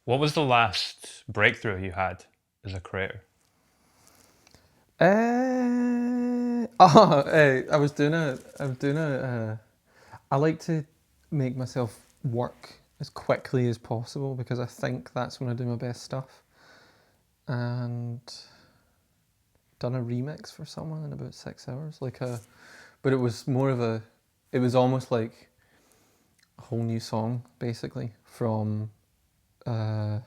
What was the last breakthrough you had as a creator? I was doing I like to make myself work as quickly as possible because I think that's when I do my best stuff. And done a remix for someone in about 6 hours, but it was almost like a whole new song basically from uh,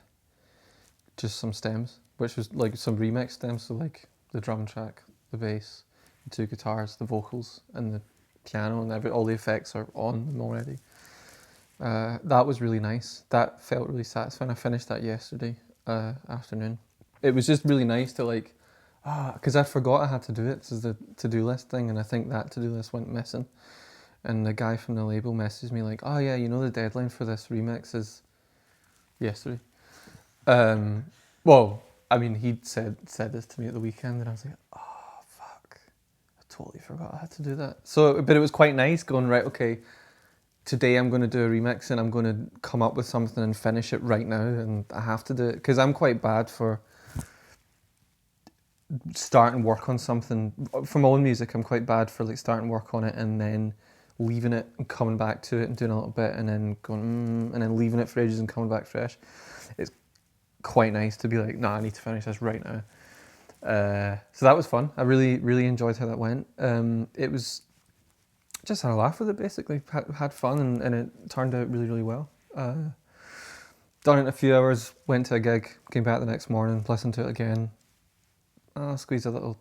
just some stems, which was like some remix stems, so like the drum track, the bass, the two guitars, the vocals, and the piano, and all the effects are on them already. That was really nice. That felt really satisfying. I finished that yesterday afternoon. It was just really nice to like, because I forgot I had to do it. This is the to-do list thing, and I think that to-do list went missing. And the guy from the label messaged me like, "Oh yeah, you know the deadline for this remix is yesterday." Um, well, I mean, he'd said this to me at the weekend, and I was like, "Oh fuck, I totally forgot I had to do that." So, but it was quite nice going right. Okay, today I'm going to do a remix, and I'm going to come up with something and finish it right now, and I have to do it because I'm quite bad for starting work on something. For my own music, I'm quite bad for like starting work on it and then leaving it and coming back to it and doing a little bit and then going and then leaving it for ages and coming back fresh. It's quite nice to be like, nah, I need to finish this right now. So that was fun. I really enjoyed how that went. It was just had a laugh with it basically. Had fun and it turned out really well. Done it in a few hours. Went to a gig. Came back the next morning. Listened to it again. Squeezed a little,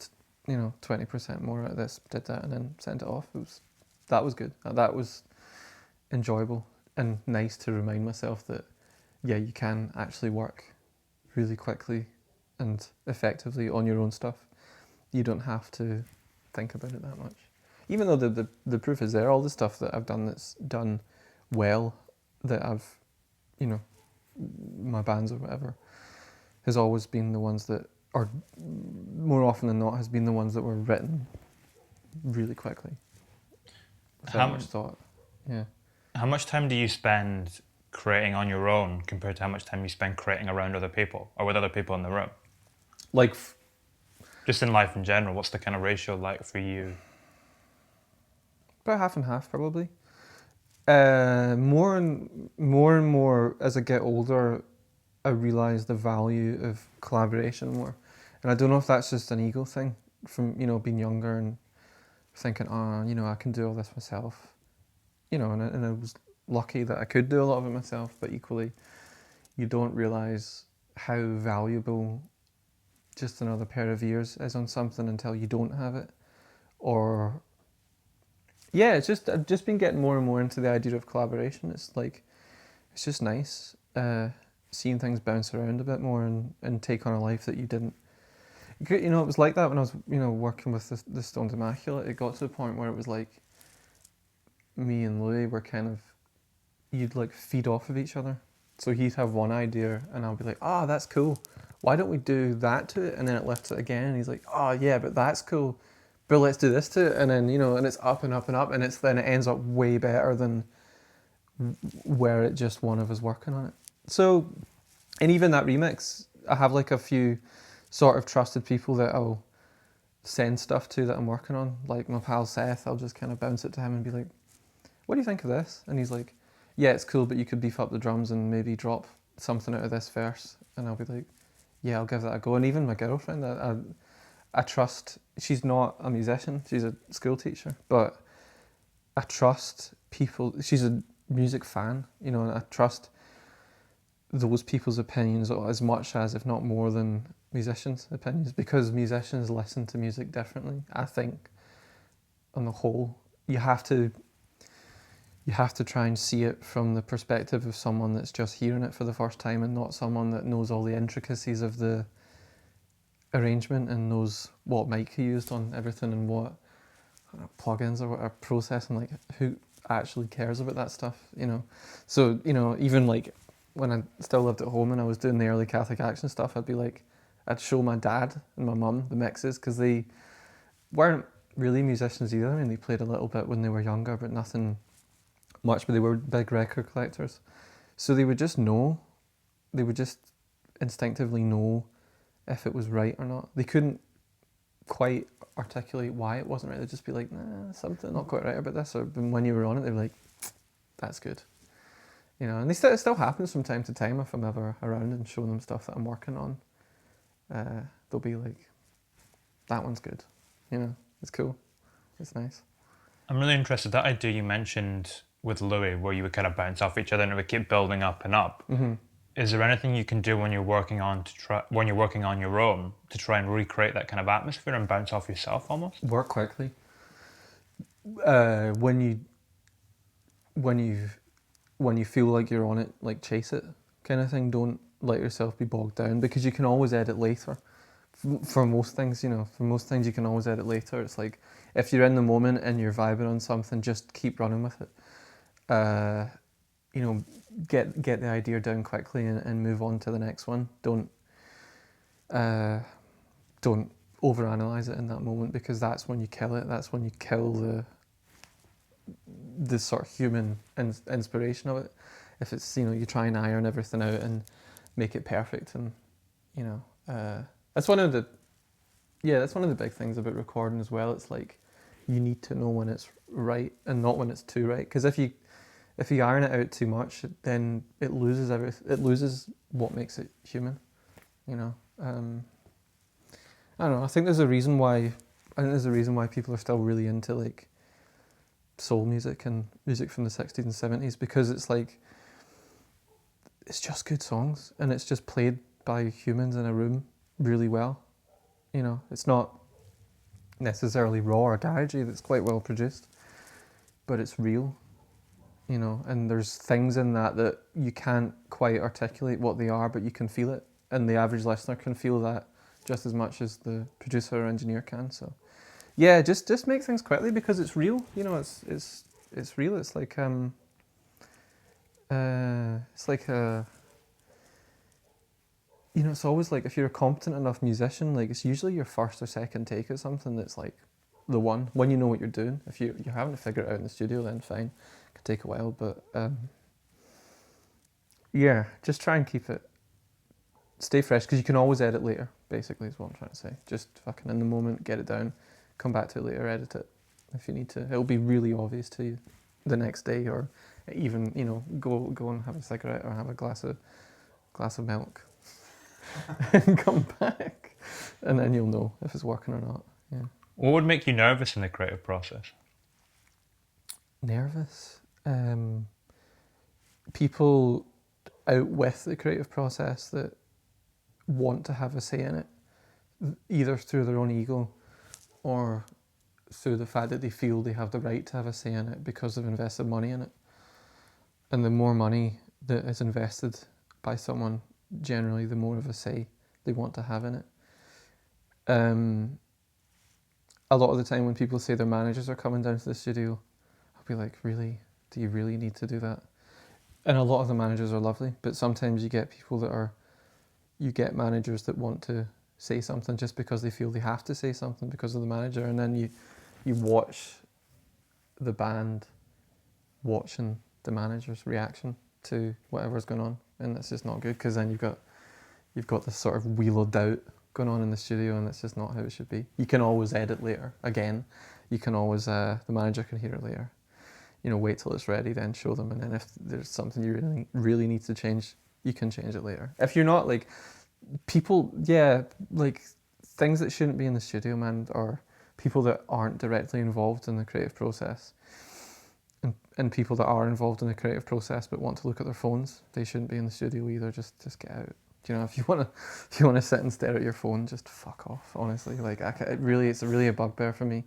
20% more out of this. Did that and then sent it off. That was good. That was enjoyable and nice to remind myself that yeah, you can actually work really quickly and effectively on your own stuff. You don't have to think about it that much. Even though the proof is there, all the stuff that I've done that's done well, that I've, you know, my bands or whatever, has always been the ones that, or more often than not, has been the ones that were written really quickly without How much thought. Yeah. how much time do you spend creating on your own compared to how much time you spend creating around other people or with other people in the room? Like, Just in life in general, what's the kind of ratio like for you? about half and half, probably. More and more as I get older, I realise the value of collaboration more. And I don't know if that's just an ego thing from, being younger and thinking, I can do all this myself. And I was lucky that I could do a lot of it myself, but equally, you don't realise how valuable just another pair of ears is on something until you don't have it. Or, yeah, I've just been getting more and more into the idea of collaboration. It's like, it's just nice seeing things bounce around a bit more and take on a life that you didn't. It was like that when I was, working with the Stones Immaculate. It got to the point where it was like me and Louis were kind of, you'd like feed off of each other. So he'd have one idea and I'll be like, that's cool. Why don't we do that to it? And then it lifts it again and he's like, yeah, but that's cool. But let's do this to it. And then, and it's up and up and up and then it ends up way better than where it just one of us working on it. So, and even that remix, I have like a few sort of trusted people that I'll send stuff to that I'm working on. Like my pal Seth, I'll just kind of bounce it to him and be like, what do you think of this? And he's like, yeah, it's cool, but you could beef up the drums and maybe drop something out of this verse. And I'll be like, yeah, I'll give that a go. And even my girlfriend, I trust, she's not a musician, she's a school teacher, but I trust people, she's a music fan, and I trust those people's opinions as much as, if not more than, musicians' opinions, because musicians listen to music differently. I think, on the whole, you have to try and see it from the perspective of someone that's just hearing it for the first time and not someone that knows all the intricacies of the arrangement and knows what mic he used on everything and what plugins or what are processing. Like, who actually cares about that stuff? So, even like when I still lived at home and I was doing the early Catholic Action stuff, I'd show my dad and my mum the mixes because they weren't really musicians either. I mean, they played a little bit when they were younger, but nothing much, but they were big record collectors. So they would just know they would just instinctively know if it was right or not. They couldn't quite articulate why it wasn't right. They'd just be like, nah, something not quite right about this. Or when you were on it, they were like, that's good. You know, and it still happens from time to time if I'm ever around and showing them stuff that I'm working on. They'll be like, that one's good. You know, it's cool. It's nice. I'm really interested, that idea you mentioned with Louis, where you would kind of bounce off each other and it would keep building up and up. Mm-hmm. Is there anything you can do when you're working on your own to try and recreate that kind of atmosphere and bounce off yourself almost? Work quickly. When you feel like you're on it, like chase it, kind of thing. Don't let yourself be bogged down, because you can always edit later. For most things, you know, you can always edit later. It's like if you're in the moment and you're vibing on something, just keep running with it. You know, get the idea down quickly and move on to the next one. Don't overanalyze it in that moment, because that's when you kill it. That's when you kill the sort of human inspiration of it. If it's, you know, you try and iron everything out and make it perfect, and you know, that's one of the big things about recording as well. It's like you need to know when it's right and not when it's too right, because if you iron it out too much, then it loses everything. It loses what makes it human. You know, I don't know. I think there's a reason why people are still really into like soul music and music from the 60s and 70s, because it's like it's just good songs and it's just played by humans in a room really well. You know, it's not necessarily raw or garagey, that's quite well produced, but it's real, you know, and there's things in that you can't quite articulate what they are, but you can feel it, and the average listener can feel that just as much as the producer or engineer can. So yeah, just make things quickly, because it's real, you know, it's real. It's like you know, it's always like if you're a competent enough musician, like it's usually your first or second take at something that's like the one, when you know what you're doing. If you're having to figure it out in the studio, then fine, it could take a while, but yeah, just try and stay fresh, because you can always edit later, basically is what I'm trying to say. Just fucking in the moment, get it down, come back to it later, edit it if you need to. It'll be really obvious to you the next day, or even, you know, go and have a cigarette or have a glass of milk and come back, and then you'll know if it's working or not. Yeah. What would make you nervous in the creative process? Nervous? People out with the creative process that want to have a say in it, either through their own ego or through the fact that they feel they have the right to have a say in it because they've invested money in it. And the more money that is invested by someone, generally the more of a say they want to have in it. A lot of the time when people say their managers are coming down to the studio, I'll be like, really? Do you really need to do that? And a lot of the managers are lovely, but sometimes you get managers that want to say something just because they feel they have to say something because of the manager, and then you watch the band watching the manager's reaction to whatever's going on, and it's just not good, because then you've got this sort of wheel of doubt going on in the studio, and it's just not how it should be. You can always edit later. Again, you can always the manager can hear it later. You know, wait till it's ready, then show them, and then if there's something you really really need to change, you can change it later. If you're not like people, yeah, like things that shouldn't be in the studio, man, or people that aren't directly involved in the creative process, and people that are involved in the creative process but want to look at their phones, they shouldn't be in the studio either. Just get out. Do you know, if you want to sit and stare at your phone, just fuck off. Honestly, like it's really a bugbear for me.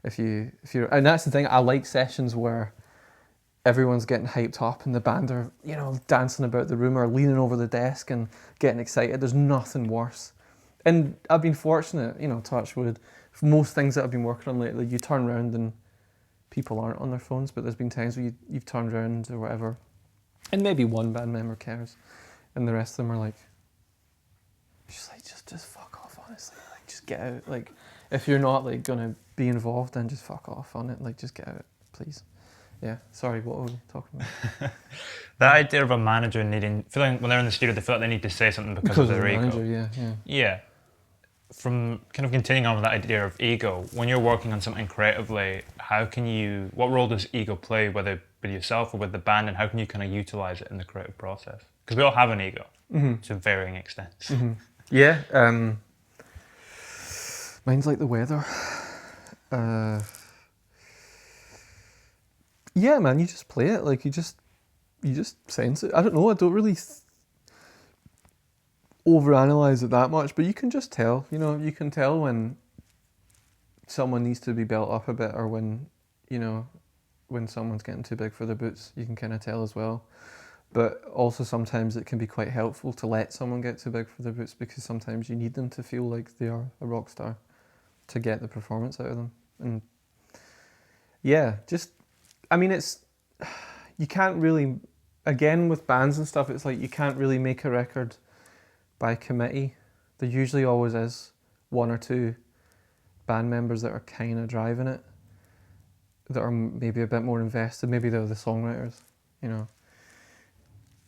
If you're, and that's the thing. I like sessions where everyone's getting hyped up and the band are, you know, dancing about the room or leaning over the desk and getting excited. There's nothing worse. And I've been fortunate, you know, touch wood. For most things that I've been working on lately, you turn around and people aren't on their phones, but there's been times where you've turned around or whatever, and maybe one band member cares, and the rest of them are like, just fuck off, honestly. Like, just get out. Like, if you're not like gonna be involved, then just fuck off on it. Like, just get out, please. Yeah. Sorry, what were we talking about? That idea of a manager feeling when they're in the studio, they feel like they need to say something because of Because of the their ego. manager, yeah. Yeah. From kind of continuing on with that idea of ego, when you're working on something creatively, what role does ego play, whether with yourself or with the band, and how can you kind of utilize it in the creative process? Because we all have an ego to varying extents. Yeah. Mine's like the weather. Yeah, man, you just play it. Like you just sense it. I don't know. I don't really overanalyze it that much, but you can just tell. You know, you can tell when someone needs to be built up a bit, or when, you know, when someone's getting too big for their boots. You can kind of tell as well. But also sometimes it can be quite helpful to let someone get too big for their boots, because sometimes you need them to feel like they are a rock star to get the performance out of them. And yeah, I mean, you can't really, again with bands and stuff, it's like you can't really make a record by committee. There usually always is one or two band members that are kind of driving it, that are maybe a bit more invested. Maybe they're the songwriters, you know.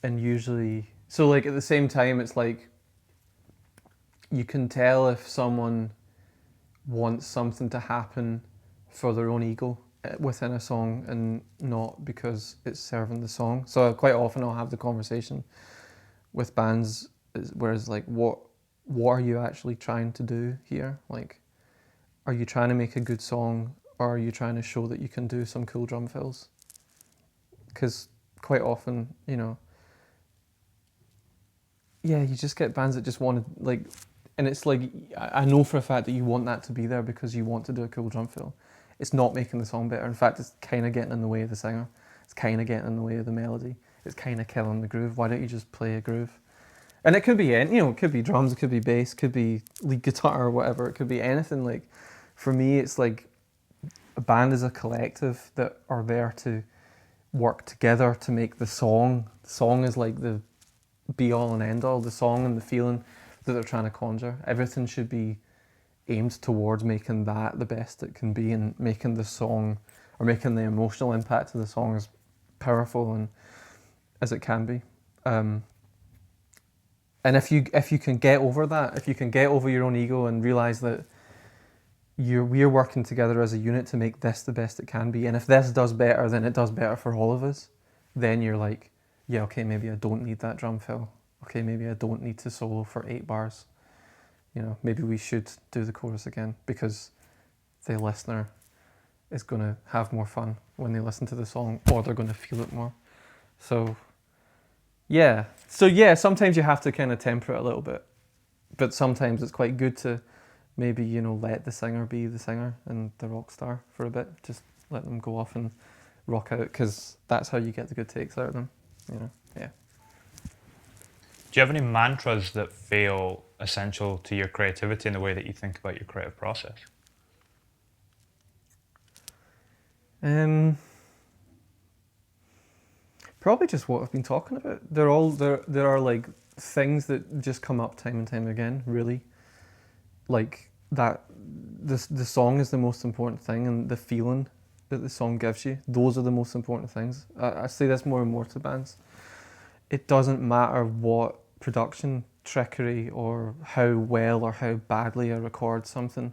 And usually, so like at the same time, it's like you can tell if someone wants something to happen for their own ego within a song and not because it's serving the song. So quite often I'll have the conversation with bands, whereas like what are you actually trying to do here? Like, are you trying to make a good song, or are you trying to show that you can do some cool drum fills? Because quite often, you know, yeah, you just get bands that just want to, like, and it's like, I know for a fact that you want that to be there because you want to do a cool drum fill. It's not making the song better. In fact, it's kind of getting in the way of the singer. It's kind of getting in the way of the melody. It's kind of killing the groove. Why don't you just play a groove? And it could be, you know, it could be drums, it could be bass, it could be lead guitar or whatever. It could be anything. Like, for me, it's like a band is a collective that are there to work together to make the song. The song is like the be all and end all. The song and the feeling that they're trying to conjure. Everything should be aimed towards making that the best it can be, and making the song, or making the emotional impact of the song as powerful and as it can be. And if you can get over that, if you can get over your own ego and realize that we're working together as a unit to make this the best it can be, and if this does better, then it does better for all of us, then you're like, yeah, okay, maybe I don't need that drum fill. Okay, maybe I don't need to solo for 8 bars. You know, maybe we should do the chorus again, because the listener is going to have more fun when they listen to the song, or they're going to feel it more. So yeah, sometimes you have to kind of temper it a little bit, but sometimes it's quite good to maybe, you know, let the singer be the singer and the rock star for a bit. Just let them go off and rock out, because that's how you get the good takes out of them, you know. Yeah. Do you have any mantras that feel essential to your creativity and the way that you think about your creative process? Probably just what I've been talking about. There are like things that just come up time and time again, really. Like that the song is the most important thing, and the feeling that the song gives you, those are the most important things. I say this more and more to bands. It doesn't matter what production trickery or how well or how badly I record something.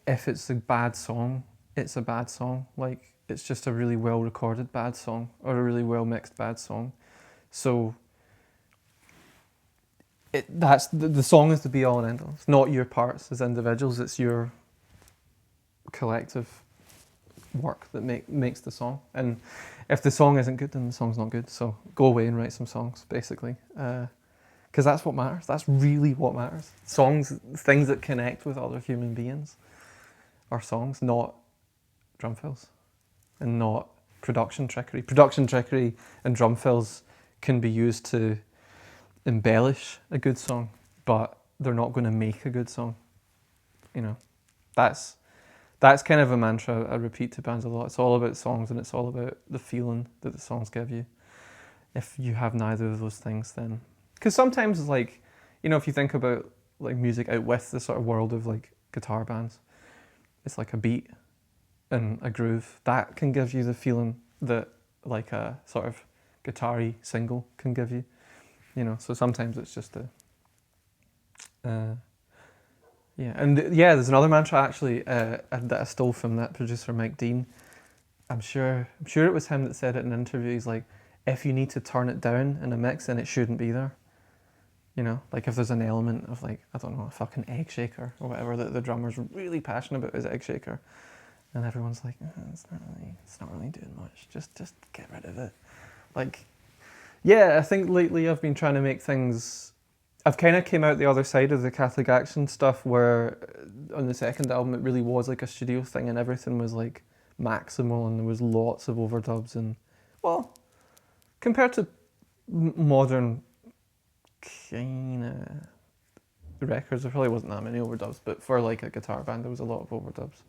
If it's a bad song, it's a bad song. Like, it's just a really well recorded bad song, or a really well mixed bad song. So that's the song is the be all and end all. It's not your parts as individuals, it's your collective work that makes the song. And if the song isn't good, then the song's not good. So go away and write some songs, basically. Because that's what matters. That's really what matters. Songs, things that connect with other human beings, are songs, not drum fills, and not production trickery. Production trickery and drum fills can be used to embellish a good song, but they're not going to make a good song. You know, that's kind of a mantra I repeat to bands a lot. It's all about songs, and it's all about the feeling that the songs give you. If you have neither of those things, then, because sometimes, like, you know, if you think about like music out with the sort of world of like guitar bands, it's like a beat, and a groove, that can give you the feeling that like a sort of guitar-y single can give you, you know. So sometimes it's just yeah, and yeah, there's another mantra actually that I stole from that producer Mike Dean. I'm sure it was him that said it in an interview. He's like, if you need to turn it down in a mix, then it shouldn't be there. You know, like if there's an element of like, I don't know, a fucking egg shaker or whatever that the drummer's really passionate about his egg shaker, and everyone's like, it's not really doing much. Just get rid of it. Like, yeah, I think lately I've been trying to make things. I've kind of came out the other side of the Catholic Action stuff, where on the second album it really was like a studio thing, and everything was like maximal, and there was lots of overdubs, and well, compared to modern kind of records, there probably wasn't that many overdubs, but for like a guitar band there was a lot of overdubs.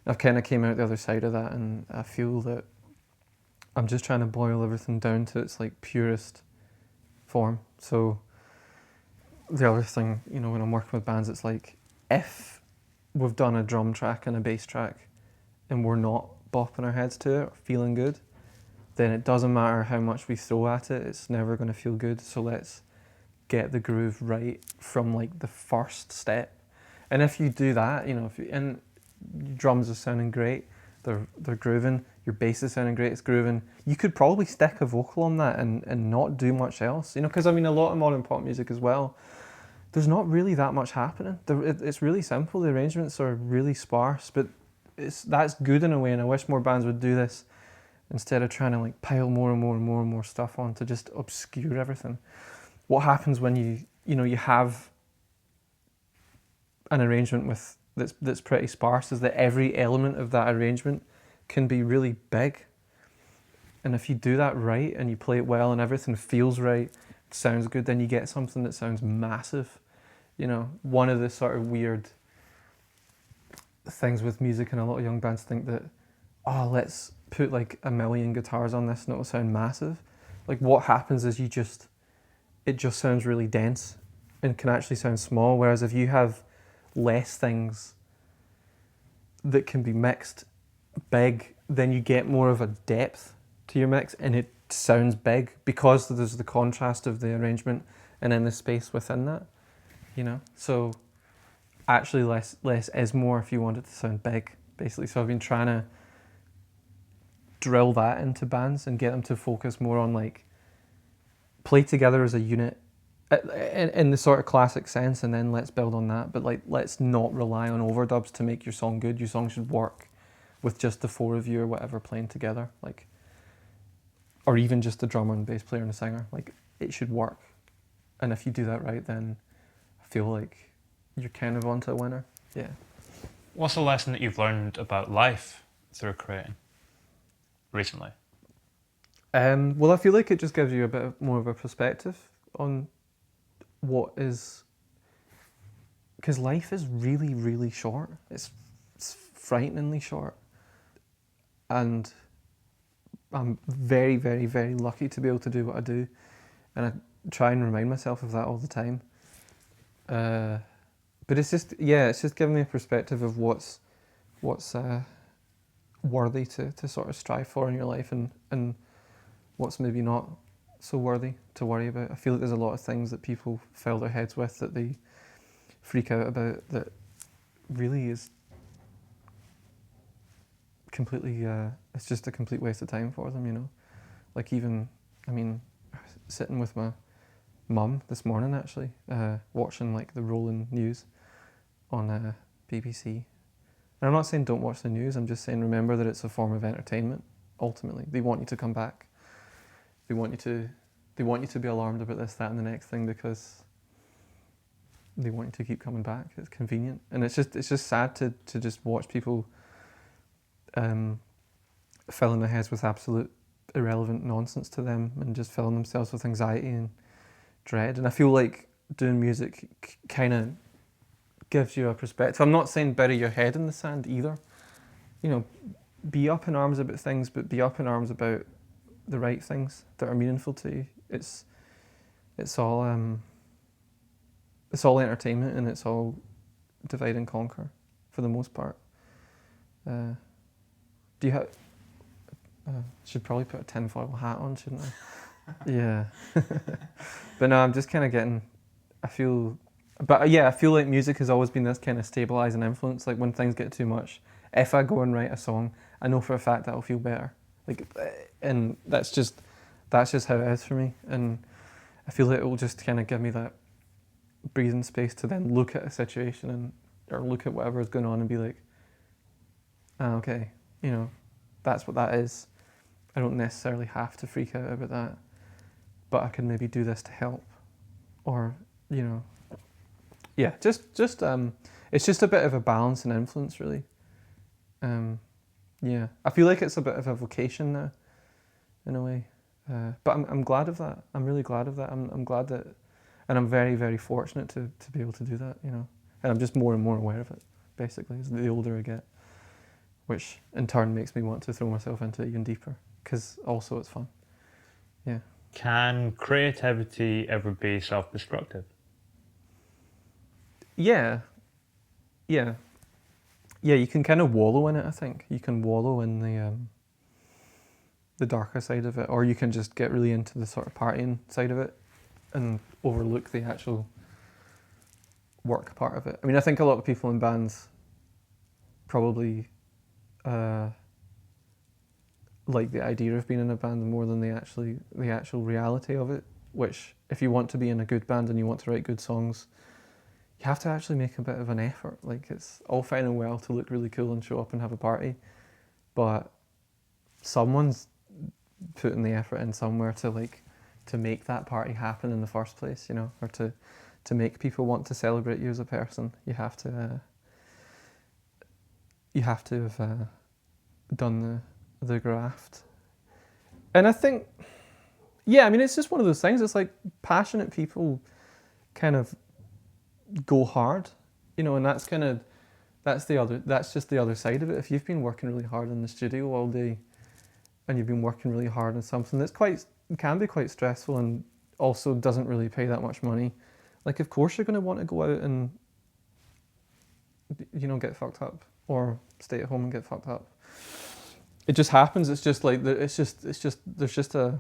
I've kind of came out the other side of that, and I feel that I'm just trying to boil everything down to its like purest form. So the other thing, you know, when I'm working with bands, it's like, if we've done a drum track and a bass track and we're not bopping our heads to it or feeling good, then it doesn't matter how much we throw at it, it's never going to feel good. So let's get the groove right from like the first step. And if you do that, you know, and your drums are sounding great, they're grooving, your bass is sounding great, it's grooving, you could probably stick a vocal on that and not do much else, you know, because I mean, a lot of modern pop music as well, there's not really that much happening. It's really simple, the arrangements are really sparse, but that's good in a way, and I wish more bands would do this instead of trying to like pile more and more and more and more stuff on to just obscure everything. What happens when you have an arrangement with that's pretty sparse is that every element of that arrangement can be really big. And if you do that right and you play it well and everything feels right, sounds good, then you get something that sounds massive. You know, one of the sort of weird things with music, and a lot of young bands think that, oh, let's put like 1 million guitars on this and it'll sound massive. Like what happens is it just sounds really dense and can actually sound small. Whereas if you have less things that can be mixed big, then you get more of a depth to your mix and it sounds big because there's the contrast of the arrangement and then the space within that, you know? So actually less is more if you want it to sound big, basically. So I've been trying to drill that into bands and get them to focus more on like play together as a unit in the sort of classic sense, and then let's build on that. But like, let's not rely on overdubs to make your song good. Your song should work with just the four of you or whatever playing together, like, or even just the drummer and bass player and the singer. Like, it should work. And if you do that right, then I feel like you're kind of onto a winner. Yeah. What's the lesson that you've learned about life through creating recently? Well, I feel like it just gives you a bit more of a perspective on what is, because life is really, really short. It's frighteningly short. And I'm very, very, very lucky to be able to do what I do. And I try and remind myself of that all the time. But it's just giving me a perspective of what's worthy to sort of strive for in your life, and what's maybe not so worthy to worry about. I feel like there's a lot of things that people fill their heads with that they freak out about that really is completely, it's just a complete waste of time for them, you know? Like even, I mean, sitting with my mum this morning actually, watching like the rolling news on BBC. And I'm not saying don't watch the news, I'm just saying remember that it's a form of entertainment, ultimately. They want you to come back. They want you to be alarmed about this, that and the next thing because they want you to keep coming back. It's convenient. And it's just sad to just watch people filling their heads with absolute irrelevant nonsense to them and just filling themselves with anxiety and dread. And I feel like doing music kind of gives you a perspective. I'm not saying bury your head in the sand either. You know, be up in arms about things, but be up in arms about the right things that are meaningful to you. It's all entertainment and it's all divide and conquer for the most part. Do you have? Should probably put a tinfoil hat on, shouldn't I? Yeah. But no, I'm just kind of getting. I feel, but yeah, I feel like music has always been this kind of stabilizing influence. Like when things get too much, if I go and write a song, I know for a fact that I'll feel better. Like, and that's just how it is for me. And I feel like it will just kind of give me that breathing space to then look at a situation and or look at whatever is going on and be like, ah, okay, that's what that is. I don't necessarily have to freak out about that, but I can maybe do this to help, or yeah, just it's just a bit of a balance and influence, really. Yeah, I feel like it's a bit of a vocation now, in a way. But I'm glad of that. I'm really glad of that. I'm glad that, and I'm very, very fortunate to be able to do that. And I'm just more and more aware of it. Basically, as the older I get, which in turn makes me want to throw myself into it even deeper, because also it's fun. Yeah. Can creativity ever be self-destructive? Yeah. Yeah. Yeah, you can kind of wallow in it, I think. You can wallow in the darker side of it, or you can just get really into the sort of partying side of it and overlook the actual work part of it. I mean, I think a lot of people in bands probably like the idea of being in a band more than the actual reality of it, which if you want to be in a good band and you want to write good songs, you have to actually make a bit of an effort. Like, it's all fine and well to look really cool and show up and have a party, but someone's putting the effort in somewhere to make that party happen in the first place, or to make people want to celebrate you as a person. You have to have done the graft. And I think, yeah, I mean, it's just one of those things. It's like passionate people kind of go hard, and that's just the other side of it. If you've been working really hard in the studio all day and you've been working really hard on something that's can be quite stressful and also doesn't really pay that much money, like, of course you're going to want to go out and get fucked up, or stay at home and get fucked up. It just happens. It's just like there's just a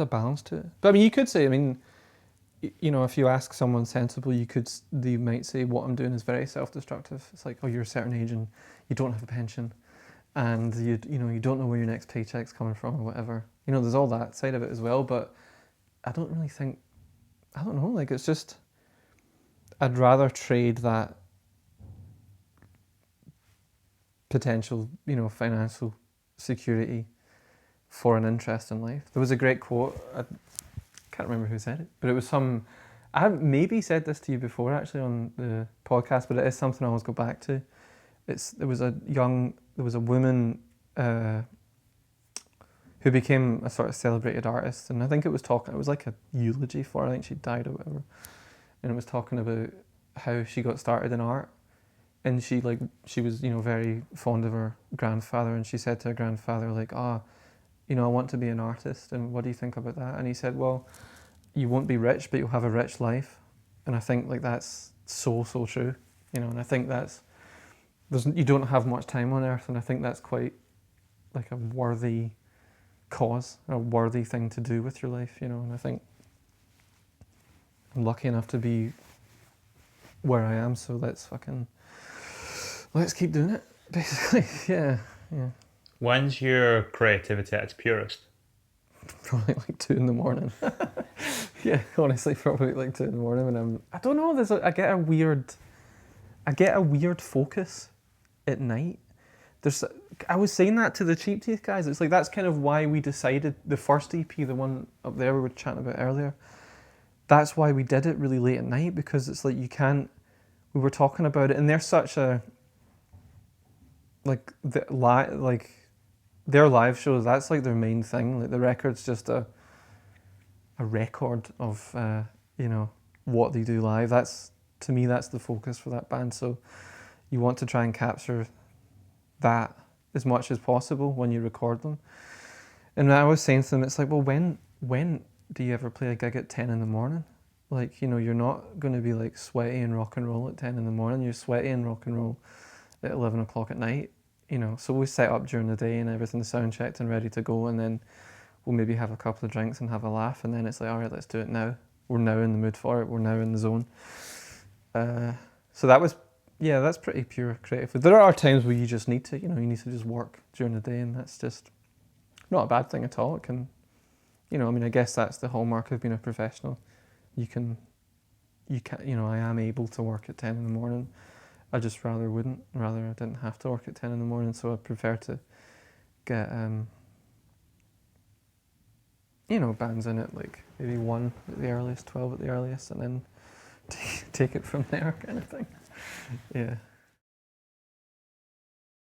balance to it. But I mean, you could say, I mean, if you ask someone sensible, they might say what I'm doing is very self-destructive. It's like, oh, you're a certain age and you don't have a pension, and you don't know where your next paycheck's coming from or whatever. There's all that side of it as well. But I don't really think, I don't know. Like, it's just, I'd rather trade that potential, financial security for an interest in life. There was a great quote, I can't remember who said it, but it was I have maybe said this to you before actually on the podcast, but it is something I always go back to. There was a woman who became a sort of celebrated artist, and I think it was like a eulogy for her. I think she died or whatever, and it was talking about how she got started in art. And she was, very fond of her grandfather, and she said to her grandfather, like, I want to be an artist, and what do you think about that? And he said, well, you won't be rich, but you'll have a rich life. And I think, like, that's so true, and I think you don't have much time on earth, and I think that's quite, like, a worthy cause, a worthy thing to do with your life, and I think I'm lucky enough to be where I am, so let's keep doing it, basically. Yeah. When's your creativity at its purest? Probably like 2 a.m. Yeah, honestly, probably like 2 a.m. when I don't know. I get a weird focus at night. I was saying that to the Cheap Teeth guys. It's like, that's kind of why we decided the first EP, the one up there we were chatting about earlier. That's why we did it really late at night, because it's like we were talking about it, and they're such a, like, their live shows, that's like their main thing. Like, the record's just a record of what they do live. To me, that's the focus for that band. So you want to try and capture that as much as possible when you record them. And I was saying to them, it's like, well, when do you ever play a gig at 10 a.m? Like, you're not going to be like sweaty and rock and roll at 10 a.m. You're sweaty and rock and roll at 11 o'clock at night. you know, so we set up during the day and everything's sound checked and ready to go, and then we'll maybe have a couple of drinks and have a laugh, and then it's like, all right, let's do it now. We're now in the mood for it. We're now in the zone. So that was, yeah, that's pretty pure creatively. There are times where you just need to, you know, you need to just work during the day, and that's just not a bad thing at all. It can, you know, I mean, I guess that's the hallmark of being a professional. You can, you know, I am able to work at 10 in the morning. I just rather I didn't have to work at 10 in the morning, so I prefer to get, you know, bands in at like maybe 1 at the earliest, 12 at the earliest, and then take it from there kind of thing. Yeah.